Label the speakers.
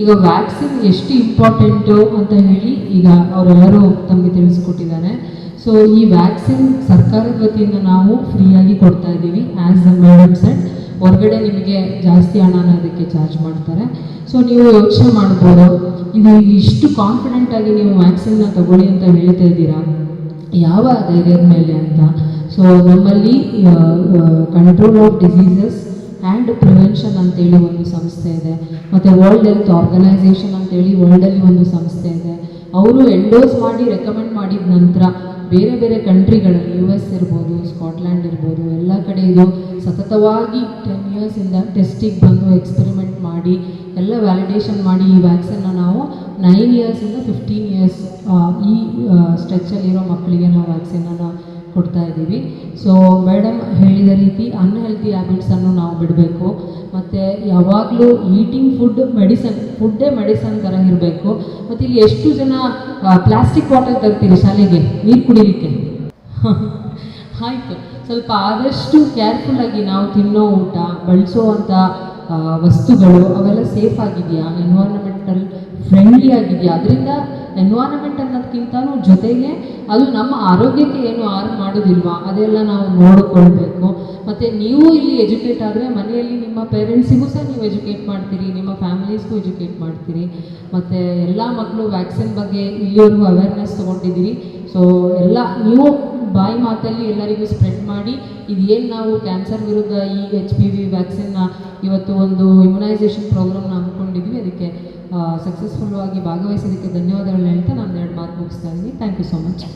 Speaker 1: ಈಗ ವ್ಯಾಕ್ಸಿನ್ ಎಷ್ಟು ಇಂಪಾರ್ಟೆಂಟು ಅಂತ ಹೇಳಿ ಈಗ ಅವರೆಲ್ಲರೂ ತಮಗೆ ತಿಳಿಸ್ಕೊಟ್ಟಿದ್ದಾರೆ. ಸೊ ಈ ವ್ಯಾಕ್ಸಿನ್ ಸರ್ಕಾರದ ವತಿಯಿಂದ ನಾವು ಫ್ರೀಯಾಗಿ ಕೊಡ್ತಾ ಇದ್ದೀವಿ. ಆ್ಯಸ್ ದ ಮೇಡಮ್ ಸೆಟ್, ಹೊರಗಡೆ ನಿಮಗೆ ಜಾಸ್ತಿ ಹಣನ ಅದಕ್ಕೆ ಚಾರ್ಜ್ ಮಾಡ್ತಾರೆ. ಸೊ ನೀವು ಯೋಚನೆ ಮಾಡ್ಬೋದು, ಇದು ಇಷ್ಟು ಕಾನ್ಫಿಡೆಂಟಾಗಿ ನೀವು ವ್ಯಾಕ್ಸಿನ್ನ ತಗೊಳ್ಳಿ ಅಂತ ಹೇಳ್ತಾ ಇದ್ದೀರಾ, ಯಾವ ಧೈರ್ಯದ ಮೇಲೆ ಅಂತ. ಸೊ ನಮ್ಮಲ್ಲಿ control of diseases and prevention ಅಂತೇಳಿ ಒಂದು ಸಂಸ್ಥೆ ಇದೆ, ಮತ್ತು ವರ್ಲ್ಡ್ ಹೆಲ್ತ್ ಆರ್ಗನೈಸೇಷನ್ ಅಂತೇಳಿ ವರ್ಲ್ಡಲ್ಲಿ ಒಂದು ಸಂಸ್ಥೆ ಇದೆ. ಅವರು ಎಂಡೋಸ್ ಮಾಡಿ ರೆಕಮೆಂಡ್ ಮಾಡಿದ ನಂತರ ಬೇರೆ ಬೇರೆ ಕಂಟ್ರಿಗಳಲ್ಲಿ US ಇರ್ಬೋದು, ಸ್ಕಾಟ್ಲ್ಯಾಂಡ್ ಇರ್ಬೋದು, ಎಲ್ಲ ಕಡೆ ಇದು ಸತತವಾಗಿ 10 ಇಯರ್ಸಿಂದ ಟೆಸ್ಟಿಗೆ ಬಂದು ಎಕ್ಸ್ಪೆರಿಮೆಂಟ್ ಮಾಡಿ ಎಲ್ಲ ವ್ಯಾಲಿಡೇಷನ್ ಮಾಡಿ ಈ ವ್ಯಾಕ್ಸಿನ್ನ ನಾವು 9 ಇಯರ್ಸಿಂದ 15 ಇಯರ್ಸ್ ಈ ಸ್ಟ್ರೆಚ್ಚಲ್ಲಿರೋ ಮಕ್ಕಳಿಗೆ ನಾವು ವ್ಯಾಕ್ಸಿನನ್ನು ಕೊಡ್ತಾ ಇದ್ದೀವಿ. ಸೊ ಮೇಡಮ್ ಹೇಳಿದ ರೀತಿ ಅನ್ಹೆಲ್ತಿ ಹ್ಯಾಬಿಟ್ಸನ್ನು ನಾವು ಬಿಡಬೇಕು, ಮತ್ತು ಯಾವಾಗಲೂ ಈಟಿಂಗ್ ಫುಡ್ಡೇ ಮೆಡಿಸನ್ ಥರ ಇರಬೇಕು. ಮತ್ತು ಇಲ್ಲಿ ಎಷ್ಟು ಜನ ಪ್ಲಾಸ್ಟಿಕ್ ಬಾಟಲ್ ತರ್ತೀರಿ ಶಾಲೆಗೆ ನೀರು ಕುಡಿಲಿಕ್ಕೆ? ಆಯಿತು, ಸ್ವಲ್ಪ ಆದಷ್ಟು ಕೇರ್ಫುಲ್ಲಾಗಿ ನಾವು ತಿನ್ನೋ ಊಟ, ಬಳಸೋವಂಥ ವಸ್ತುಗಳು ಅವೆಲ್ಲ ಸೇಫ್ ಆಗಿದೆಯಾ, ಎನ್ವೈರನ್ಮೆಂಟಲ್ ಫ್ರೆಂಡ್ಲಿ ಆಗಿದೆಯಾ, ಅದರಿಂದ ಎನ್ವೈರನ್ಮೆಂಟ್ ಅನ್ನೋದಕ್ಕಿಂತನೂ ಜೊತೆಗೆ ಅದು ನಮ್ಮ ಆರೋಗ್ಯಕ್ಕೆ ಏನು ಹಾರ್ಮ್ ಮಾಡೋದಿಲ್ವಾ ಅದೆಲ್ಲ ನಾವು ನೋಡಿಕೊಳ್ಬೇಕು. ಮತ್ತು ನೀವು ಇಲ್ಲಿ ಎಜುಕೇಟ್ ಆದರೆ ಮನೆಯಲ್ಲಿ ನಿಮ್ಮ ಪೇರೆಂಟ್ಸಿಗೂ ಸಹ ನೀವು ಎಜುಕೇಟ್ ಮಾಡ್ತೀರಿ, ನಿಮ್ಮ ಫ್ಯಾಮಿಲೀಸ್ಗೂ ಎಜುಕೇಟ್ ಮಾಡ್ತೀರಿ. ಮತ್ತು ಎಲ್ಲ ಮಕ್ಕಳು ವ್ಯಾಕ್ಸಿನ್ ಬಗ್ಗೆ ಇಲ್ಲಿವರೆಗೂ ಅವೇರ್ನೆಸ್ ತೊಗೊಂಡಿದ್ದೀರಿ. ಸೊ ಎಲ್ಲ ನೀವು ಬಾಯಿ ಮಾತಲ್ಲಿ ಎಲ್ಲರಿಗೂ ಸ್ಪ್ರೆಡ್ ಮಾಡಿ, ಇದೇನು ನಾವು ಕ್ಯಾನ್ಸರ್ ವಿರುದ್ಧ ಈ HPV ವ್ಯಾಕ್ಸಿನ್ನ ಇವತ್ತು ಒಂದು ಇಮ್ಯುನೈಸೇಷನ್ ಪ್ರೋಗ್ರಾಮ್ನ ಹಮ್ಮಿಕೊಂಡಿದ್ವಿ, ಅದಕ್ಕೆ ಸಕ್ಸಸ್ಫುಲ್ ಆಗಿ ಭಾಗವಹಿಸೋದಕ್ಕೆ ಧನ್ಯವಾದಗಳನ್ನ ಹೇಳ್ತಾ ನಾನು 2 ಮಾತು ಮುಗಿಸ್ತಾ ಇದ್ದೀನಿ. Thank you so much.